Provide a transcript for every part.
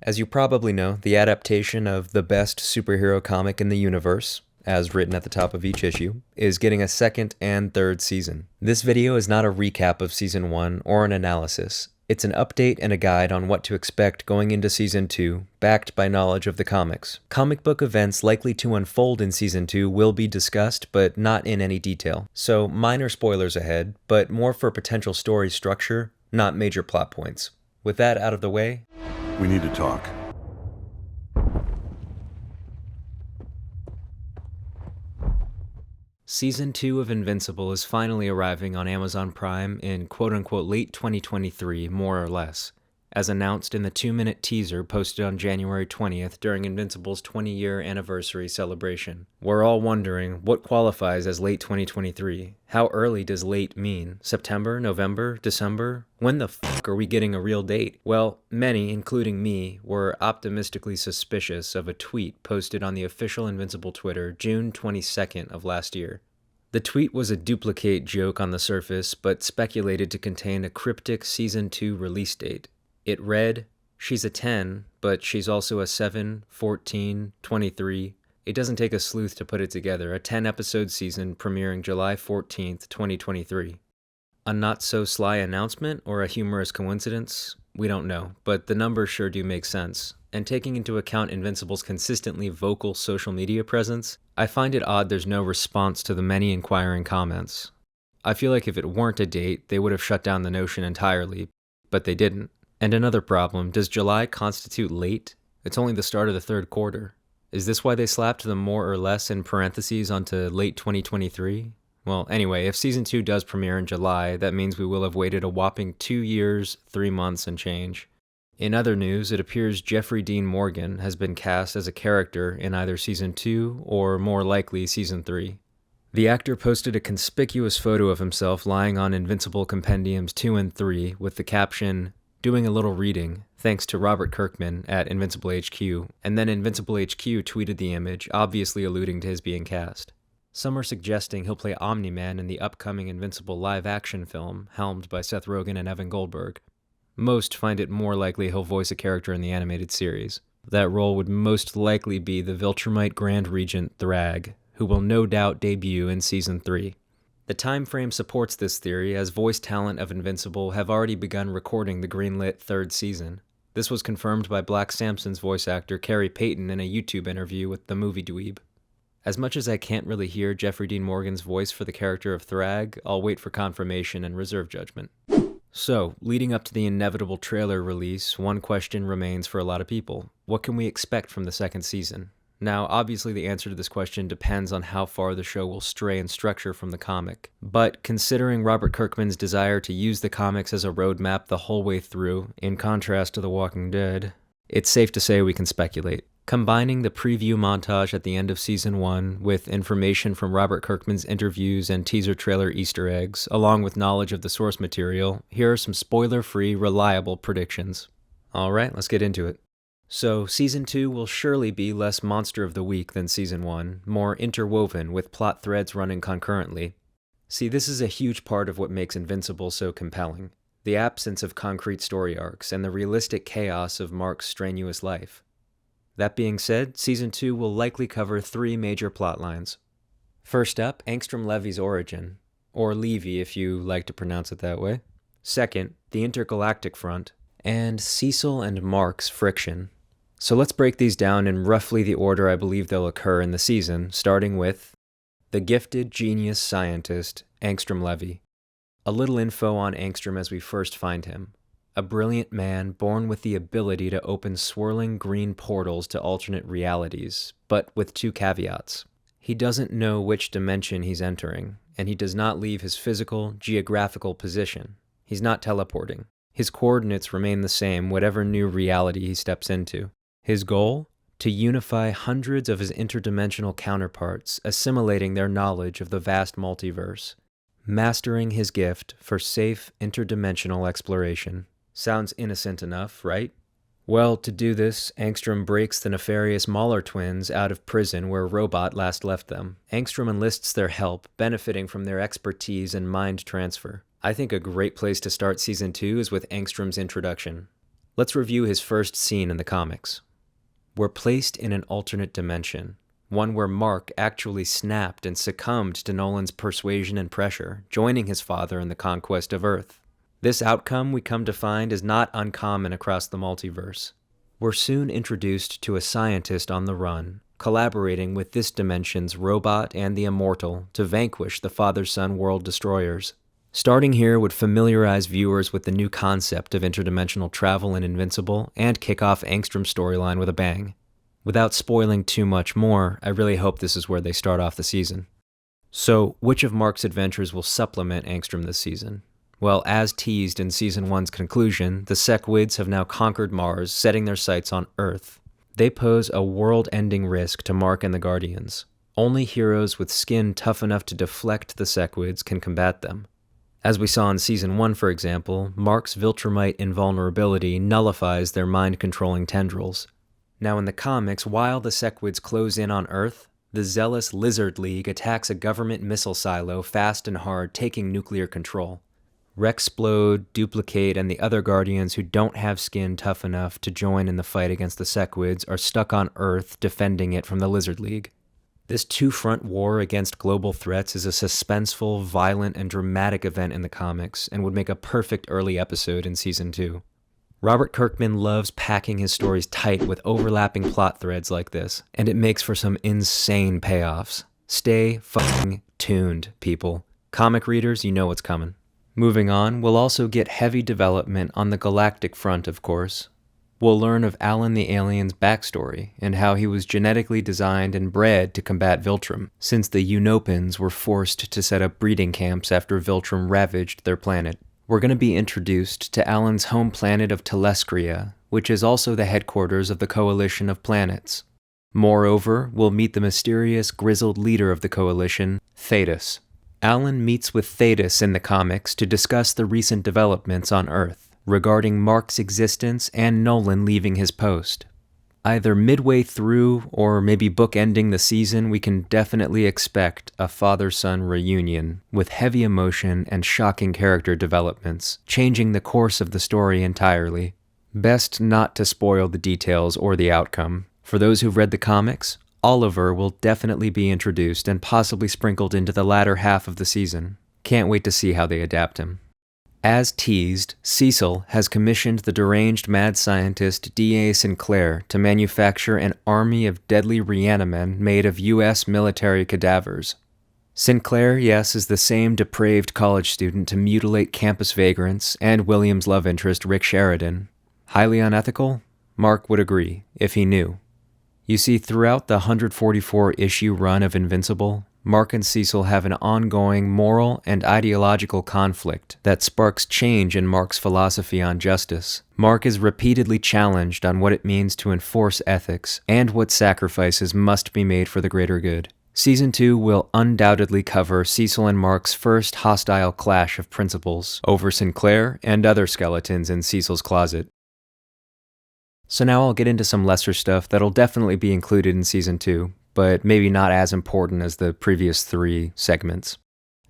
As you probably know, the adaptation of the best superhero comic in the universe, as written at the top of each issue, is getting a second and third season. This video is not a recap of Season 1 or an analysis. It's an update and a guide on what to expect going into Season 2, backed by knowledge of the comics. Comic book events likely to unfold in Season 2 will be discussed, but not in any detail. So minor spoilers ahead, but more for potential story structure, not major plot points. With that out of the way, we need to talk. Season 2 of Invincible is finally arriving on Amazon Prime in quote-unquote late 2023, more or less, as announced in the 2-minute teaser posted on January 20th during Invincible's 20-year anniversary celebration. We're all wondering, what qualifies as late 2023? How early does late mean? September, November, December? When the fuck are we getting a real date? Well, many, including me, were optimistically suspicious of a tweet posted on the official Invincible Twitter June 22nd of last year. The tweet was a duplicate joke on the surface, but speculated to contain a cryptic Season 2 release date. It read, "She's a 10, but she's also a 7, 14, 23. It doesn't take a sleuth to put it together. A 10-episode season premiering July 14th, 2023. A not-so-sly announcement or a humorous coincidence? We don't know, but the numbers sure do make sense. And taking into account Invincible's consistently vocal social media presence, I find it odd there's no response to the many inquiring comments. I feel like if it weren't a date, they would have shut down the notion entirely, but they didn't. And another problem, does July constitute late? It's only the start of the third quarter. Is this why they slapped the more or less in parentheses onto late 2023? Well, anyway, if Season 2 does premiere in July, that means we will have waited a whopping 2 years, 3 months, and change. In other news, it appears Jeffrey Dean Morgan has been cast as a character in either Season 2 or, more likely, Season 3. The actor posted a conspicuous photo of himself lying on Invincible Compendiums 2 and 3 with the caption, "Doing a little reading, thanks to Robert Kirkman at Invincible HQ," and then Invincible HQ tweeted the image, obviously alluding to his being cast. Some are suggesting he'll play Omni-Man in the upcoming Invincible live-action film, helmed by Seth Rogen and Evan Goldberg. Most find it more likely he'll voice a character in the animated series. That role would most likely be the Viltrumite Grand Regent Thrag, who will no doubt debut in Season 3. The time frame supports this theory, as voice talent of Invincible have already begun recording the greenlit third season. This was confirmed by Black Samson's voice actor Carrie Payton in a YouTube interview with The Movie Dweeb. As much as I can't really hear Jeffrey Dean Morgan's voice for the character of Thrag, I'll wait for confirmation and reserve judgment. So, leading up to the inevitable trailer release, one question remains for a lot of people. What can we expect from the second season? Now, obviously the answer to this question depends on how far the show will stray in structure from the comic. But considering Robert Kirkman's desire to use the comics as a roadmap the whole way through, in contrast to The Walking Dead, it's safe to say we can speculate. Combining the preview montage at the end of Season 1 with information from Robert Kirkman's interviews and teaser trailer Easter eggs, along with knowledge of the source material, here are some spoiler-free, reliable predictions. Alright, let's get into it. So, Season 2 will surely be less Monster of the Week than Season 1, more interwoven with plot threads running concurrently. See, this is a huge part of what makes Invincible so compelling. The absence of concrete story arcs and the realistic chaos of Mark's strenuous life. That being said, Season 2 will likely cover 3 major plot lines. First up, Angstrom Levy's origin, or Levy if you like to pronounce it that way. Second, the Intergalactic Front, and Cecil and Mark's friction. So let's break these down in roughly the order I believe they'll occur in the season, starting with the gifted genius scientist, Angstrom Levy. A little info on Angstrom as we first find him. A brilliant man born with the ability to open swirling green portals to alternate realities, but with 2 caveats. He doesn't know which dimension he's entering, and he does not leave his physical, geographical position. He's not teleporting. His coordinates remain the same whatever new reality he steps into. His goal? To unify hundreds of his interdimensional counterparts, assimilating their knowledge of the vast multiverse. Mastering his gift for safe interdimensional exploration. Sounds innocent enough, right? Well, to do this, Angstrom breaks the nefarious Mauler Twins out of prison where Robot last left them. Angstrom enlists their help, benefiting from their expertise and mind transfer. I think a great place to start Season 2 is with Angstrom's introduction. Let's review his first scene in the comics. We're placed in an alternate dimension, one where Mark actually snapped and succumbed to Nolan's persuasion and pressure, joining his father in the conquest of Earth. This outcome, we come to find, is not uncommon across the multiverse. We're soon introduced to a scientist on the run, collaborating with this dimension's Robot and The Immortal to vanquish the father-son world destroyers. Starting here would familiarize viewers with the new concept of interdimensional travel in Invincible and kick off Angstrom's storyline with a bang. Without spoiling too much more, I really hope this is where they start off the season. So, which of Mark's adventures will supplement Angstrom this season? Well, as teased in Season 1's conclusion, the Sequids have now conquered Mars, setting their sights on Earth. They pose a world-ending risk to Mark and the Guardians. Only heroes with skin tough enough to deflect the Sequids can combat them. As we saw in Season 1, for example, Mark's Viltrumite invulnerability nullifies their mind-controlling tendrils. Now in the comics, while the Sequids close in on Earth, the zealous Lizard League attacks a government missile silo fast and hard, taking nuclear control. Rexplode, Duplicate, and the other Guardians who don't have skin tough enough to join in the fight against the Sequids are stuck on Earth defending it from the Lizard League. This two-front war against global threats is a suspenseful, violent, and dramatic event in the comics, and would make a perfect early episode in Season 2. Robert Kirkman loves packing his stories tight with overlapping plot threads like this, and it makes for some insane payoffs. Stay fucking tuned, people. Comic readers, you know what's coming. Moving on, we'll also get heavy development on the Galactic Front, of course. We'll learn of Alan the alien's backstory, and how he was genetically designed and bred to combat Viltrum, since the Unopans were forced to set up breeding camps after Viltrum ravaged their planet. We're going to be introduced to Alan's home planet of Telescria, which is also the headquarters of the Coalition of Planets. Moreover, we'll meet the mysterious, grizzled leader of the Coalition, Thetis. Alan meets with Thetis in the comics to discuss the recent developments on Earth regarding Mark's existence and Nolan leaving his post. Either midway through or maybe bookending the season, we can definitely expect a father-son reunion with heavy emotion and shocking character developments, changing the course of the story entirely. Best not to spoil the details or the outcome. For those who've read the comics, Oliver will definitely be introduced and possibly sprinkled into the latter half of the season. Can't wait to see how they adapt him. As teased, Cecil has commissioned the deranged mad scientist D.A. Sinclair to manufacture an army of deadly Reanimen made of U.S. military cadavers. Sinclair, yes, is the same depraved college student to mutilate campus vagrants and William's love interest Rick Sheridan. Highly unethical? Mark would agree, if he knew. You see, throughout the 144-issue run of Invincible, Mark and Cecil have an ongoing moral and ideological conflict that sparks change in Mark's philosophy on justice. Mark is repeatedly challenged on what it means to enforce ethics and what sacrifices must be made for the greater good. Season 2 will undoubtedly cover Cecil and Mark's first hostile clash of principles over Sinclair and other skeletons in Cecil's closet. So now I'll get into some lesser stuff that'll definitely be included in Season 2, but maybe not as important as the previous 3 segments.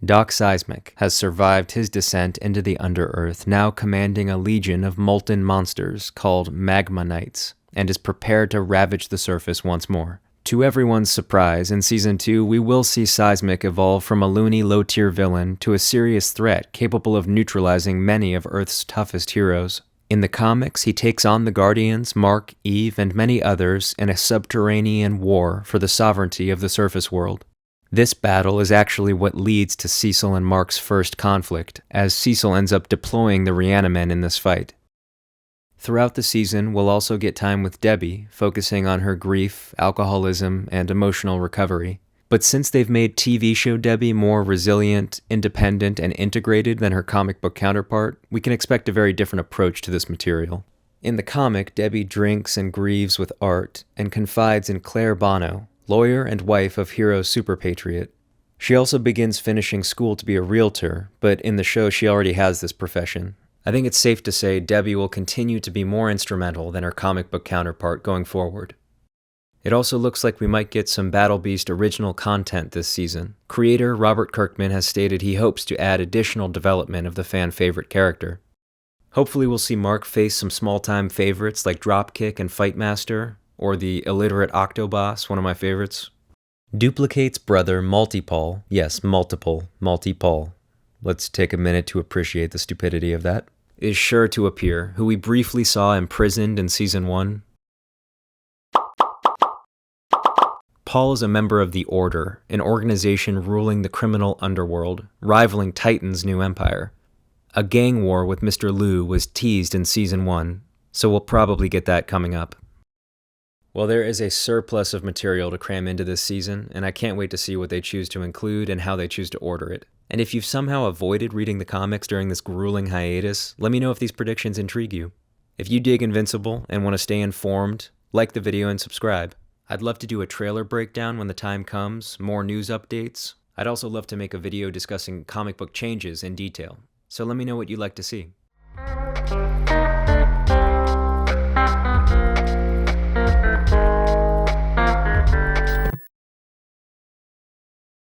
Doc Seismic has survived his descent into the Under-Earth, now commanding a legion of molten monsters called Magma Knights, and is prepared to ravage the surface once more. To everyone's surprise, in Season 2, we will see Seismic evolve from a loony low-tier villain to a serious threat capable of neutralizing many of Earth's toughest heroes. In the comics, he takes on the Guardians, Mark, Eve, and many others in a subterranean war for the sovereignty of the surface world. This battle is actually what leads to Cecil and Mark's first conflict, as Cecil ends up deploying the Reanimen in this fight. Throughout the season, we'll also get time with Debbie, focusing on her grief, alcoholism, and emotional recovery. But since they've made TV show Debbie more resilient, independent, and integrated than her comic book counterpart, we can expect a very different approach to this material. In the comic, Debbie drinks and grieves with art, and confides in Claire Bono, lawyer and wife of hero Super Patriot. She also begins finishing school to be a realtor, but in the show she already has this profession. I think it's safe to say Debbie will continue to be more instrumental than her comic book counterpart going forward. It also looks like we might get some Battle Beast original content this season. Creator Robert Kirkman has stated he hopes to add additional development of the fan-favorite character. Hopefully we'll see Mark face some small-time favorites like Dropkick and Fightmaster, or the illiterate Octoboss, one of my favorites. Duplicate's brother, Multipol, yes, Multipol, let's take a minute to appreciate the stupidity of that, is sure to appear, who we briefly saw imprisoned in Season 1. Paul is a member of the Order, an organization ruling the criminal underworld, rivaling Titan's new empire. A gang war with Mr. Liu was teased in Season 1, so we'll probably get that coming up. Well, there is a surplus of material to cram into this season, and I can't wait to see what they choose to include and how they choose to order it. And if you've somehow avoided reading the comics during this grueling hiatus, let me know if these predictions intrigue you. If you dig Invincible and want to stay informed, like the video and subscribe. I'd love to do a trailer breakdown when the time comes, more news updates. I'd also love to make a video discussing comic book changes in detail. So let me know what you'd like to see.